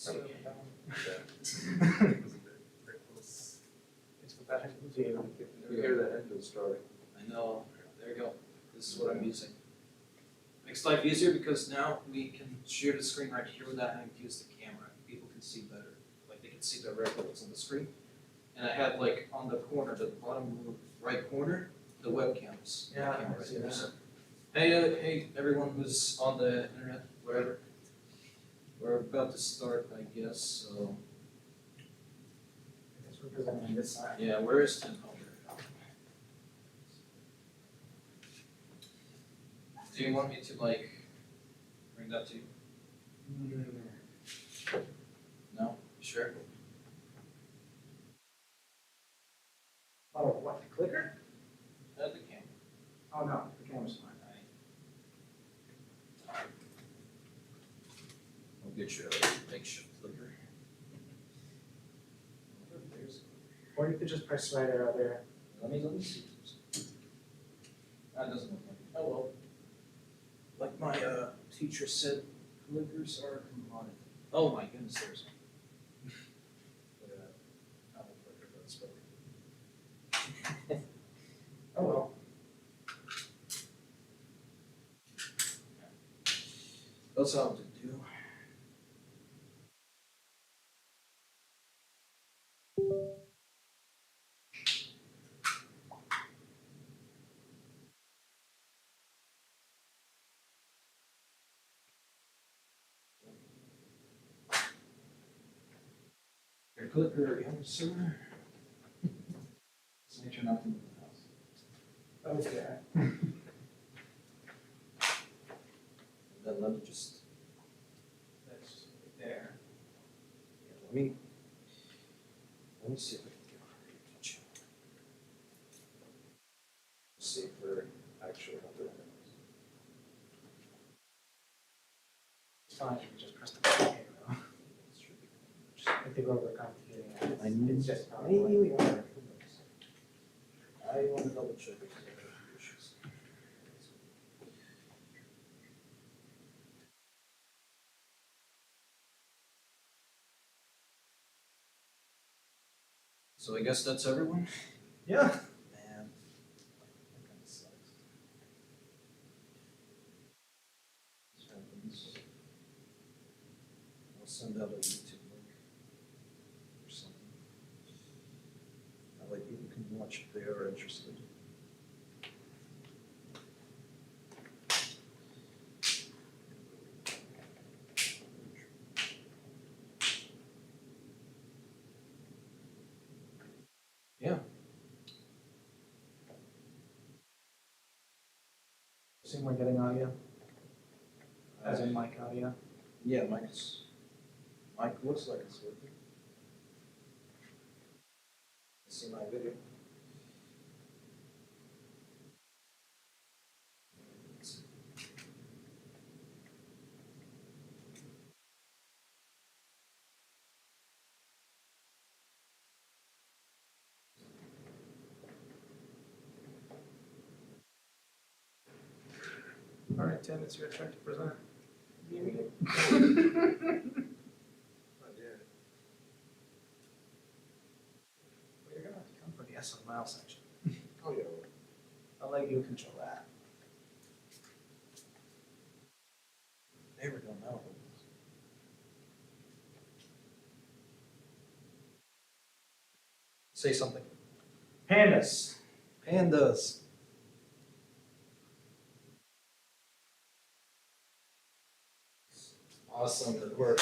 So, It's what that has to do. you hear that engine starting. I know, there you go, this is what I'm using. Makes life easier because now we can share the screen right here without having to use the camera. People can see better, like they can see directly what's on the screen. And I have like on the corner, the bottom right corner, the webcams. Yeah, I Camera right see there. that. So, hey, hey, everyone who's on the internet, wherever. We're about to start, I guess, so, I guess we're presenting on this side. yeah, where is Tim? Oh, there. Do you want me to like, bring that to you? No? Sure? Oh, what, the clicker? The camera. Oh, no, the camera's fine. I'll get you a makeshift clicker. There's- Or you could just press right arrow there. Let me see. That doesn't look like it. Oh well. Like my teacher said, clickers are a commodity. Oh my goodness, there's one. Look at that. Not a clicker, but it's better. Oh, well. That's how to do. Your clicker, young sir. Just make sure not to move the house. Okay. And then let me just, That's just right there. yeah, let me see if I can get her to touch it. See if we're actually under it. It's fine, you can just press the button here, though. It should be cool. Just, I think we're overcomplicating it. I knew- It's just probably. Maybe we are. I want to double check if there are any issues. So I guess that's everyone? Yeah. Man, that kind of sucks. This happens. I'll send out a YouTube link or something. That way people can watch if they are interested. Yeah. Assume we're getting audio, as in mic audio. Yeah, Mike looks like it's working. See my video? All right, Tim, it's your turn to present. I did. You're gonna have to come for the SML section. Oh, yeah. I'll let you control that. Never don't know. Say something. Pandas. Pandas. Awesome, that worked.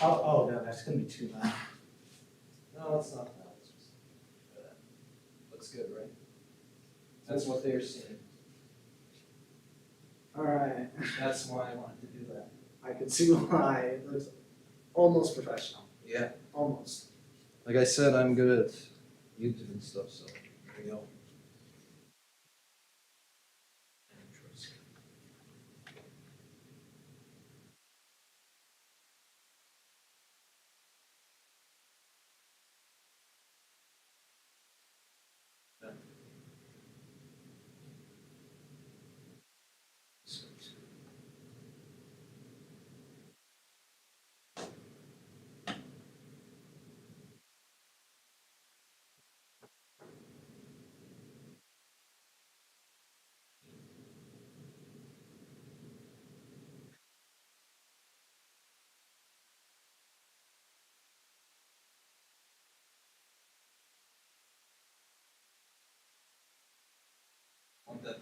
Oh, no, that's gonna be too loud. No, it's not that, it's just, looks good, right? That's what they're seeing. All right, That's why I wanted to do that. I can see why. It looks almost professional, Yeah. almost. Like I said, I'm good at YouTube and stuff, so there you go.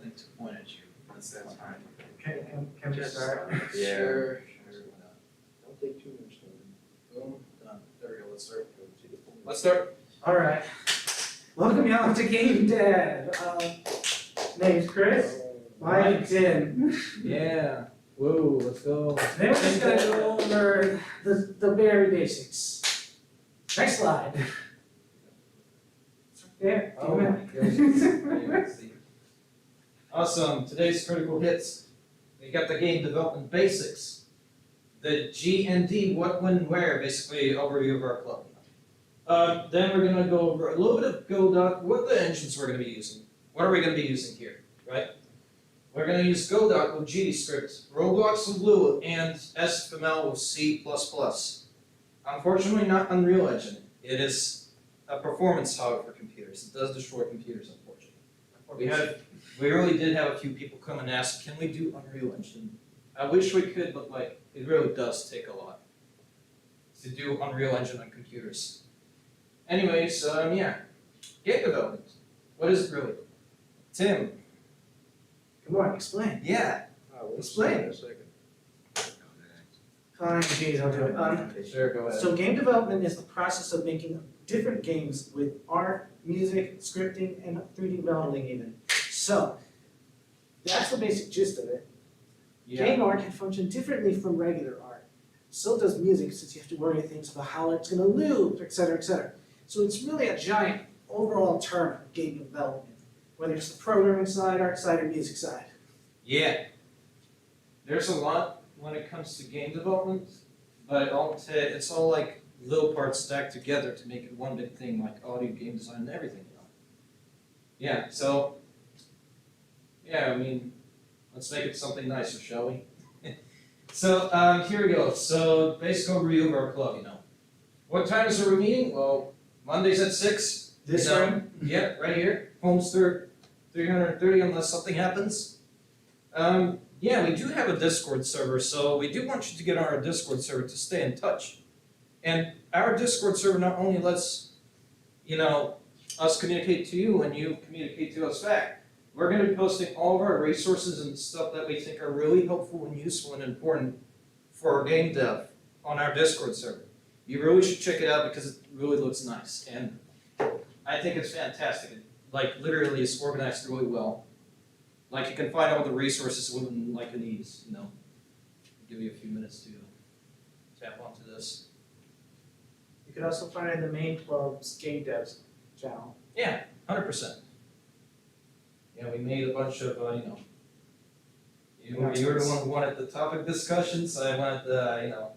something to point at you. That's fine. Can we start? Yeah. Sure, why not? Don't take too much time. Boom, done. There we go, let's start. Let's start. Alright. Welcome y'all to Game Dev. Name's Chris. Mike, Tim. Yeah. Whoa, let's go. Today we're just gonna go over the very basics. Next slide. There, Oh my goodness. Awesome, today's critical hits. We got the game development basics. The G and D, what, when, where, basically overview of our club. Then we're gonna go over a little bit of Godot, what the engines we're gonna be using. What are we gonna be using here, right? We're gonna use Godot with GDScript, Roblox with Lua, and SFML with C++. Unfortunately, not Unreal Engine. It is a performance hog for computers. It does destroy computers, unfortunately. We really did have a few people come and ask, can we do Unreal Engine? I wish we could, but like, it really does take a lot to do Unreal Engine on computers. Anyways, yeah, game development. What is it really? Tim. Come on, explain. Yeah. We'll Explain. see in a second. Fine, geez, I'll do it. Sure, go ahead. So game development is the process of making different games with art, music, scripting, and 3D modeling even. So, that's the basic gist of it. Yeah. Game art can function differently from regular art. So does music, since you have to worry things about how it's gonna loop, etc., etc. So it's really a giant overall term of game development, whether it's the programming side, art side, or music side. Yeah. There's a lot when it comes to game development, but it's all like little parts stacked together to make it one big thing, like audio, game design, and everything, you know. Yeah, so, yeah, I mean, let's make it something nicer, shall we? So, here we go. So, basic overview of our club, you know. What times are we meeting? Well, Mondays at 6. This you know, room? Yep, right here. Homester 330 unless something happens. Yeah, we do have a Discord server, so we do want you to get on our Discord server to stay in touch. And our Discord server not only lets, you know, us communicate to you and you communicate to us back. We're going to be posting all of our resources and stuff that we think are really helpful and useful and important for our game dev on our Discord server. You really should check it out because it really looks nice. And I think it's fantastic. It, like, literally is organized really well. Like, you can find all the resources within, like, an ease, you know. I'll give you a few minutes to tap onto this. You could also find it in the main club's game devs channel. Yeah, 100%. Yeah, we made a bunch of, you were the one who wanted the topic discussions, so I wanted the,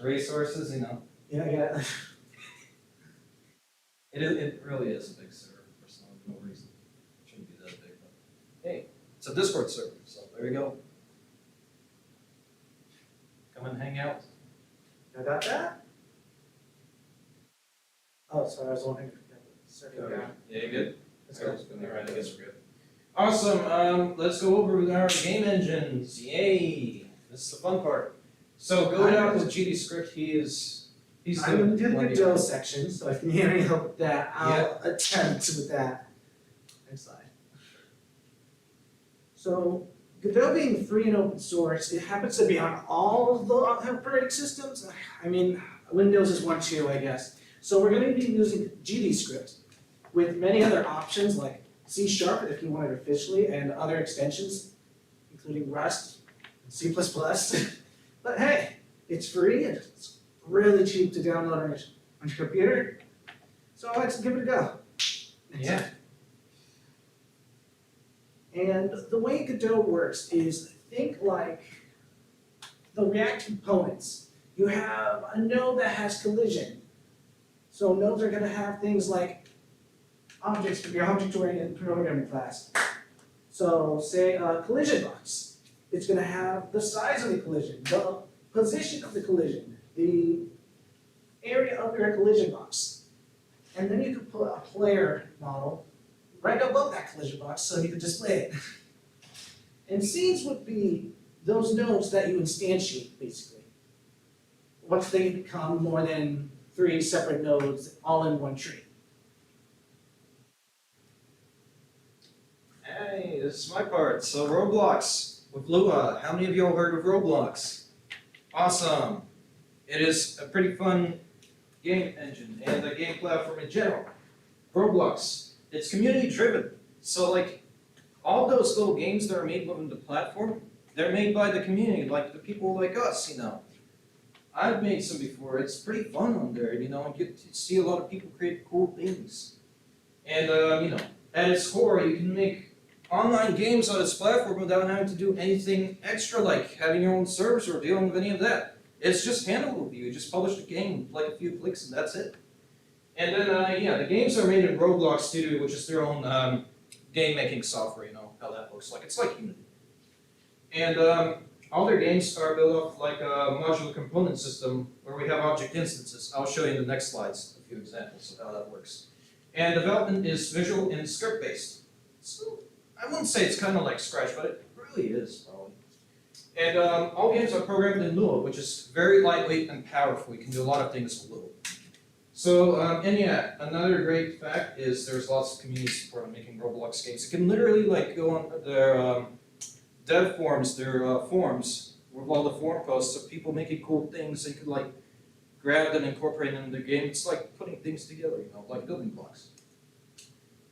resources, you know. Yeah. It really is a big server for no reason. It shouldn't be that big, but hey, it's a Discord server, so there you go. Come and hang out. I got that? Oh, sorry, I was wondering if you got the circle down. Yeah, you good? Let's go. Alright, I guess we're good. Awesome, let's go over our game engines. Yay! This is the fun part. So go down with GDScript, he's I'm gonna do the one Godot section, so if you need any help with that, I'll attempt with that. Next slide. So, Godot being free and open source, it happens to be on all of the operating systems. I mean, Windows is one too, I guess. So we're gonna be using GDScript with many other options like C# if you want it officially, and other extensions, including Rust and C++. But hey, it's free and it's really cheap to download on your computer. So let's give it a go. Yeah. And the way Godot works is think like the React components. You have a node that has collision. So nodes are going to have things like objects for your object-oriented programming class. So say a collision box. It's going to have the size of the collision, the position of the collision, the area of your collision box. And then you could put a player model right above that collision box so you could display it. And scenes would be those nodes that you instantiate, basically. Once they become more than 3 separate nodes all in one tree. Hey, this is my part. So Roblox with Lua. How many of y'all heard of Roblox? Awesome. It is a pretty fun game engine and a game platform in general. Roblox. It's community driven. So like all those little games that are made within the platform, they're made by the community, like the people like us, you know. I've made some before. It's pretty fun on there, you know, and you get to see a lot of people create cool things. And you know, at its core, you can make online games on this platform without having to do anything extra, like having your own servers or dealing with any of that. It's just handled with you. You just publish the game, like a few clicks, and that's it. And then, yeah, the games are made in Roblox Studio, which is their own game making software. You know how that looks like. It's like Unity. And all their games are built off like a modular component system where we have object instances. I'll show you in the next slides a few examples of how that works. And development is visual and script based. So I wouldn't say it's kind of like Scratch, but it really is probably. And all games are programmed in Lua, which is very lightweight and powerful. You can do a lot of things with Lua. So, and yeah, another great fact is there's lots of community support on making Roblox games. You can literally like go on their dev forums, their forums, with all the forum posts of people making cool things. So you could like grab them and incorporate them in the game. It's like putting things together, you know, like building blocks.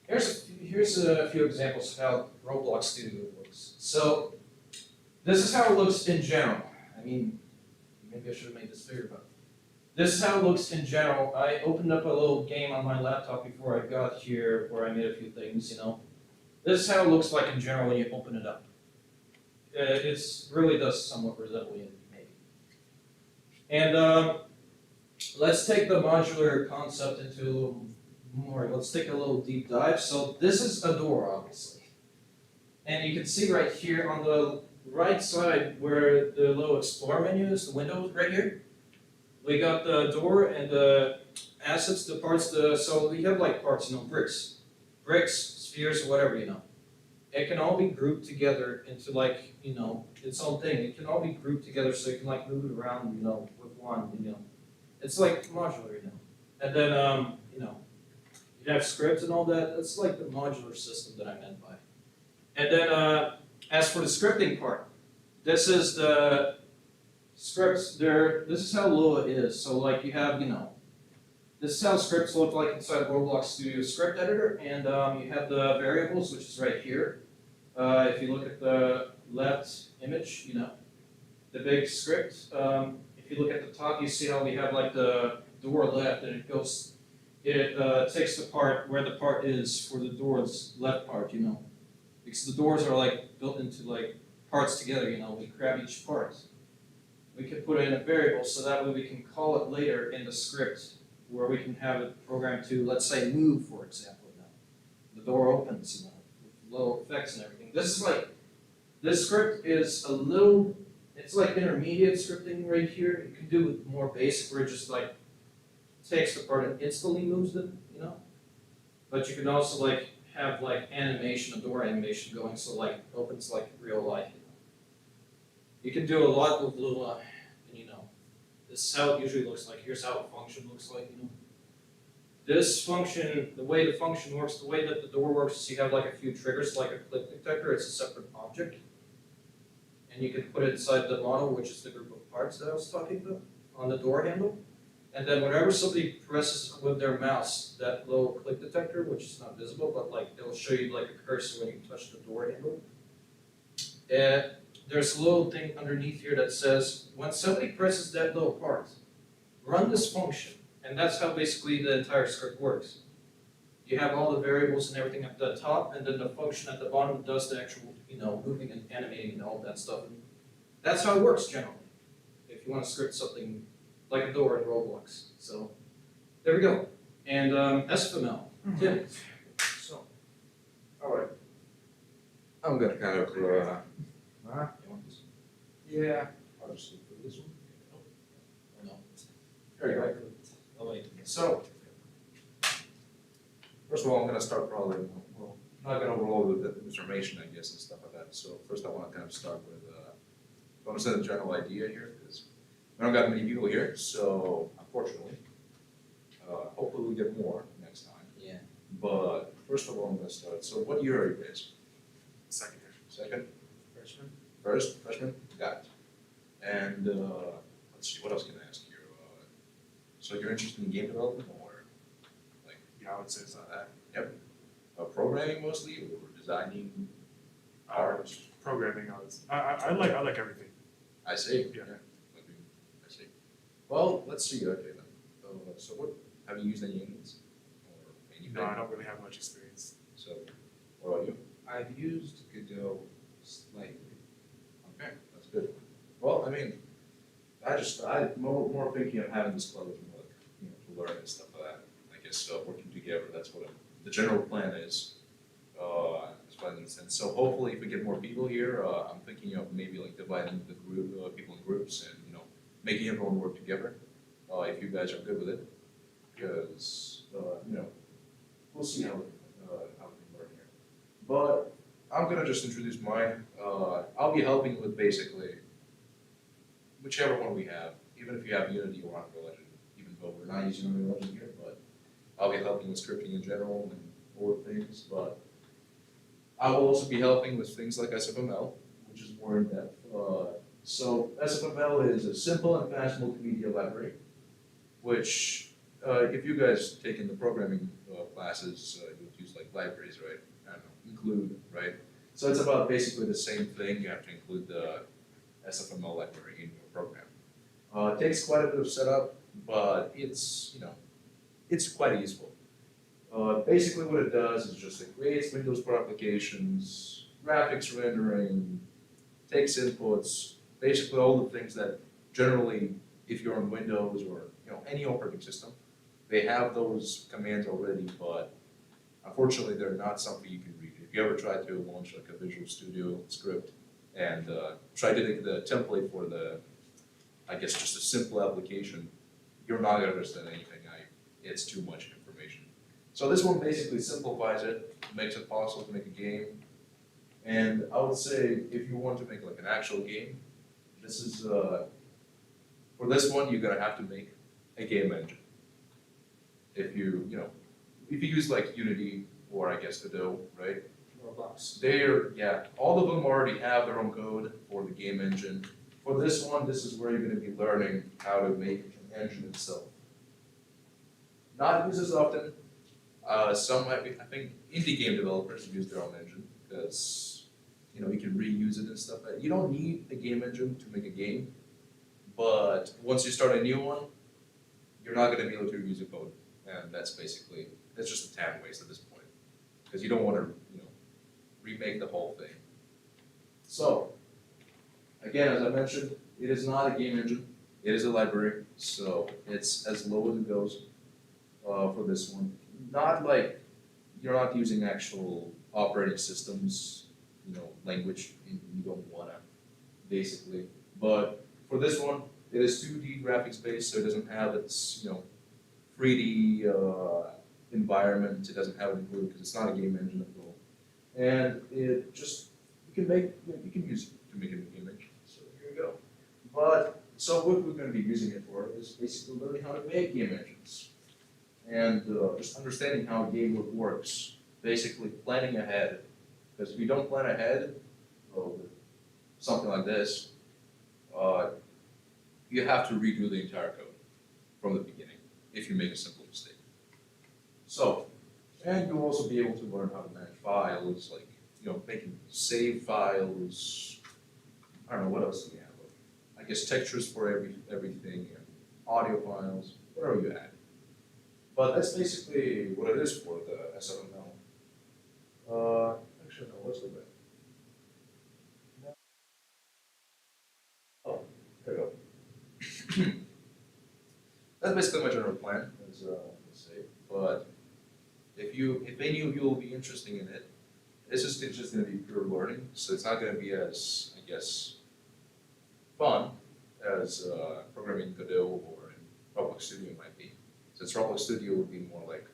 Here's a few examples of how Roblox Studio looks. So this is how it looks in general. I mean, maybe I should have made this bigger, but this is how it looks in general. I opened up a little game on my laptop before I got here where I made a few things, you know. This is how it looks like in general when you open it up. It really does somewhat resemble Unity, maybe. And let's take the modular concept into a little more. Let's take a little deep dive. So this is a door, obviously. And you can see right here on the right side where the little Explore menu is, the window right here. We got the door and the assets, the parts, so we have like parts, you know, bricks, spheres, or whatever, you know. It can all be grouped together into like, you know, its own thing. It can all be grouped together so you can like move it around, you know, with one, you know. It's like modular, you know. And then, you know, you have scripts and all that. That's like the modular system that I meant by. And then, as for the scripting part, this is the scripts there. This is how Lua is. So like you have, you know, this is how scripts look like inside Roblox Studio Script Editor, and you have the variables, which is right here. If you look at the left image, you know, the big script. If you look at the top, you see how we have like the door left, and it goes, it takes the part where the part is for the door's left part, you know, because the doors are like built into like parts together, you know. We grab each part. We can put it in a variable so that way we can call it later in the script where we can have it programmed to, let's say, move, for example. You know. The door opens, you know, with little effects and everything. This script is a little, it's like intermediate scripting right here. You can do it more basic where it just like takes the part and instantly moves it, you know. But you can also like have like animation, a door animation going so like opens like real life. You can do a lot with Lua, and you know, this is how it usually looks like. Here's how a function looks like, you know. This function, the way the function works, the way that the door works is you have like a few triggers, like a click detector. It's a separate object. And you can put it inside the model, which is the group of parts that I was talking about, on the door handle. And then whenever somebody presses with their mouse that little click detector, which is not visible, but like it'll show you like a cursor when you touch the door handle. And there's a little thing underneath here that says, when somebody presses that little part, run this function. And that's how basically the entire script works. You have all the variables and everything at the top, and then the function at the bottom does the actual, you know, moving and animating and all that stuff. And that's how it works generally, if you want to script something like a door in Roblox. So, there we go. And SFML. Tim. So. Alright. I'm gonna kind of, You want this? yeah, I'll just look for this one. Or no? There you go. Oh, wait. So, first of all, I'm gonna start probably, well, not gonna roll with the information, I guess, and stuff like that. So first I wanna kind of start with, to understand the general idea here, because we don't got many people here, so unfortunately, hopefully we get more next time. Yeah. But first of all, I'm gonna start, so what year are you guys? Second? Freshman? First, freshman? Got it. And, let's see, what else can I ask you? So you're interested in game development or like, Yeah, I would say so. programming mostly or designing? Programming, I like everything. I see. Yeah. I see. Well, let's see, okay then. So what, have you used any engines? Or anything? No, I don't really have much experience. So, what about you? I've used Godot slightly. Okay, that's good. Well, I mean, more thinking of having this club is more like, to learn and stuff like that. I guess, working together, that's what the general plan is. As far as I understand. So hopefully if we get more people here, I'm thinking of maybe like dividing the group, people in groups and, making everyone work together. If you guys are good with it, because, we'll see how we can work here. But I'm gonna just introduce mine. I'll be helping with basically whichever one we have, even if you have Unity or Unreal Engine, even though we're not using Unreal Engine here, but I'll be helping with scripting in general and all things, but I will also be helping with things like SFML, which is more in depth. So SFML is a simple and fast multimedia library, which if you guys take in the programming classes, you'll use like libraries, right? I don't know, include, right? So it's about basically the same thing. You have to include the SFML library in your program. It takes quite a bit of setup, but it's it's quite useful. Basically what it does is just it creates windows for applications, graphics rendering, takes inputs, basically all the things that generally, if you're on Windows or any operating system, they have those commands already, but unfortunately they're not something you can read. If you ever try to launch like a Visual Studio script and try to take the template for the, I guess just a simple application, you're not gonna understand anything. It's too much information. So this one basically simplifies it, makes it possible to make a game. And I would say if you want to make like an actual game, this is, for this one, you're gonna have to make a game engine. If you use like Unity or I guess Godot, right? Roblox. All of them already have their own code for the game engine. For this one, this is where you're gonna be learning how to make an engine itself. Not used as often. Some might be, I think indie game developers use their own engine because, you can reuse it and stuff. You don't need a game engine to make a game, but once you start a new one, you're not gonna be able to reuse the code. And that's just a time waste at this point. Because you don't wanna, remake the whole thing. So, again, as I mentioned, it is not a game engine, it is a library, so it's as low as it goes. For this one. Not like, you're not using actual operating systems, language, you don't wanna, basically. But for this one, it is 2D graphics based, so it doesn't have its, 3D environment, it doesn't have it included because it's not a game engine at all. And it just, you can use it to make a game engine, so here we go. But, so what we're gonna be using it for is basically learning how to make game engines. And just understanding how a game works, basically planning ahead. Because if you don't plan ahead, with something like this, you have to redo the entire code from the beginning if you make a simple mistake. So, and you'll also be able to learn how to manage files, like, making save files. I don't know, what else do we have? I guess textures for everything, and audio files, whatever you add. But that's basically what it is for the SFML. Actually, no, let's go back. Oh, there we go. That's basically my general plan, as let's say. But if any of you will be interested in it, it's just going to be pure learning. So it's not going to be as, I guess, fun as programming Godot or in Roblox Studio might be. Since Roblox Studio would be more like,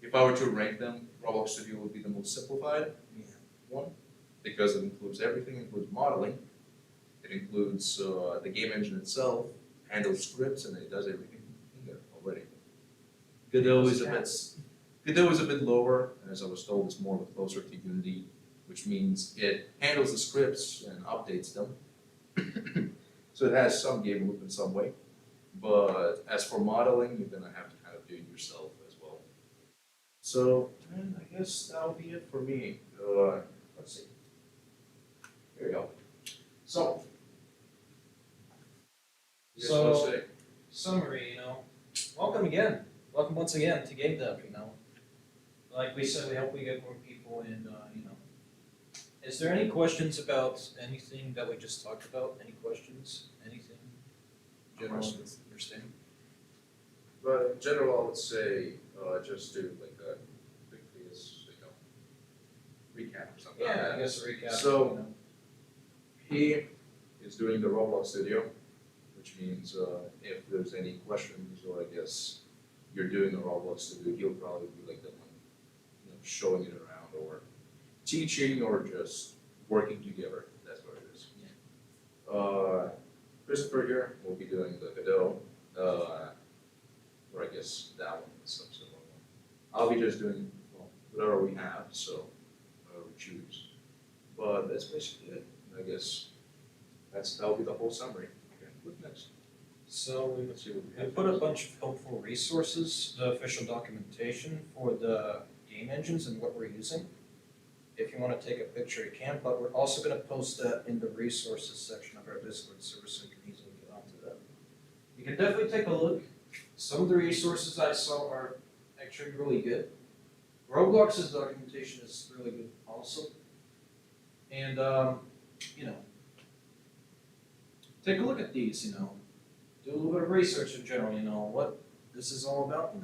if I were to rank them, Roblox Studio would be the most simplified one, because it includes everything, it includes modeling, it includes the game engine itself, handles scripts, and it does everything in there already. Godot is a bit lower, and as I was told, it's more closer to Unity which means it handles the scripts and updates them. So it has some game loop in some way, but as for modeling, you're gonna have to kind of do it yourself as well. So, and I guess that'll be it for me. Let's see. Here we go. So. You guys wanna So- say? Summary, welcome again, welcome once again to Game Dev, Like we said, we hope we get more people and, Is there any questions about anything that we just talked about? Any questions, anything? General Questions. understanding? But in general, I would say, just do like a quick, recap or something like Yeah, I that. guess a recap, So- He is doing the Roblox studio, which means, if there's any questions, or I guess you're doing a Roblox studio, he'll probably be like the one, showing it around, or teaching, or just working together, that's what it is. Christopher here will be doing the Godot, or I guess that one, some similar one. I'll be just doing, whatever we have, so, whatever we choose. But that's basically it, I guess, that'll be the whole summary. Okay, what's next? So Let's see what we we have. put a bunch of helpful resources, the official documentation for the game engines and what we're using. If you wanna take a picture, you can, but we're also gonna post that in the resources section of our Discord server so you can easily get onto that. You can definitely take a look. Some of the resources I saw are actually really good. Roblox's documentation is really good also. And, take a look at these, do a little bit of research in general, what this is all about,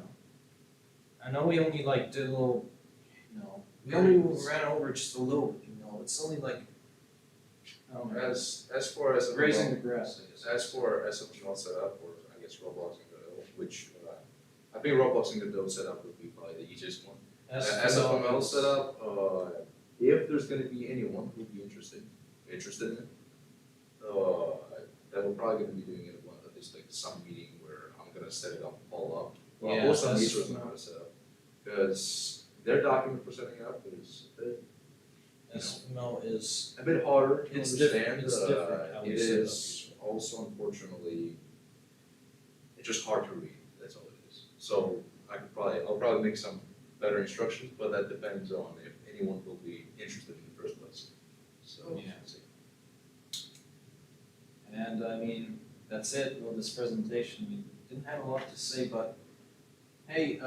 I know we only did a little, we only ran over just a little bit, it's only like, I don't know, As far as grazing the grass, I guess. As for SFML setup, or I guess Roblox and Godot, which, I think Roblox and Godot setup would be probably the easiest one. SFML setup, if there's gonna be anyone who'd be interested in it, then we're probably gonna be doing it at least like some meeting where I'm gonna set it up all up. Well, Yeah, most of that's- these on how to set up, because their document for setting it up is SFML is, a bit harder to It's understand. different- it's different how we It set up is also unfortunately, it's just hard to read, that's all it is. So I'll probably make some better instructions, but that depends on if anyone will be interested in the first place. So, Yeah. let's see. and that's it, this presentation, we didn't have a lot to say, but, hey,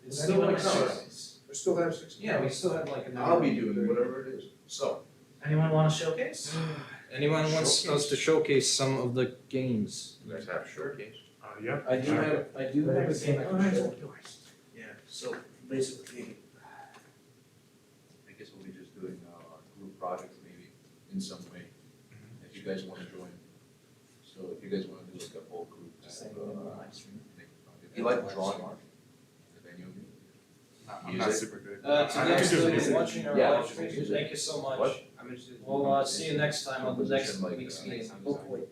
it's Does still anyone like have- six. We still have 6. Yeah, we still have like an hour. I'll be doing whatever it is, so. Anyone wanna showcase? Anyone wants us to showcase some of the games? You guys have showcase. Yeah. I do have a game I can show. Yeah, so basically, I guess we'll be just doing group projects maybe in some way, if you guys wanna join. So if you guys wanna do like a whole group Just kind saying, of, live stream. if you like drawing art, if any of you. I'm not Music. super good. To the I can guys do that music. are watching our Yeah. live stream, thank you so much. What? We'll see you next time on the next Composition, like, week's uh, meeting, sound hopefully.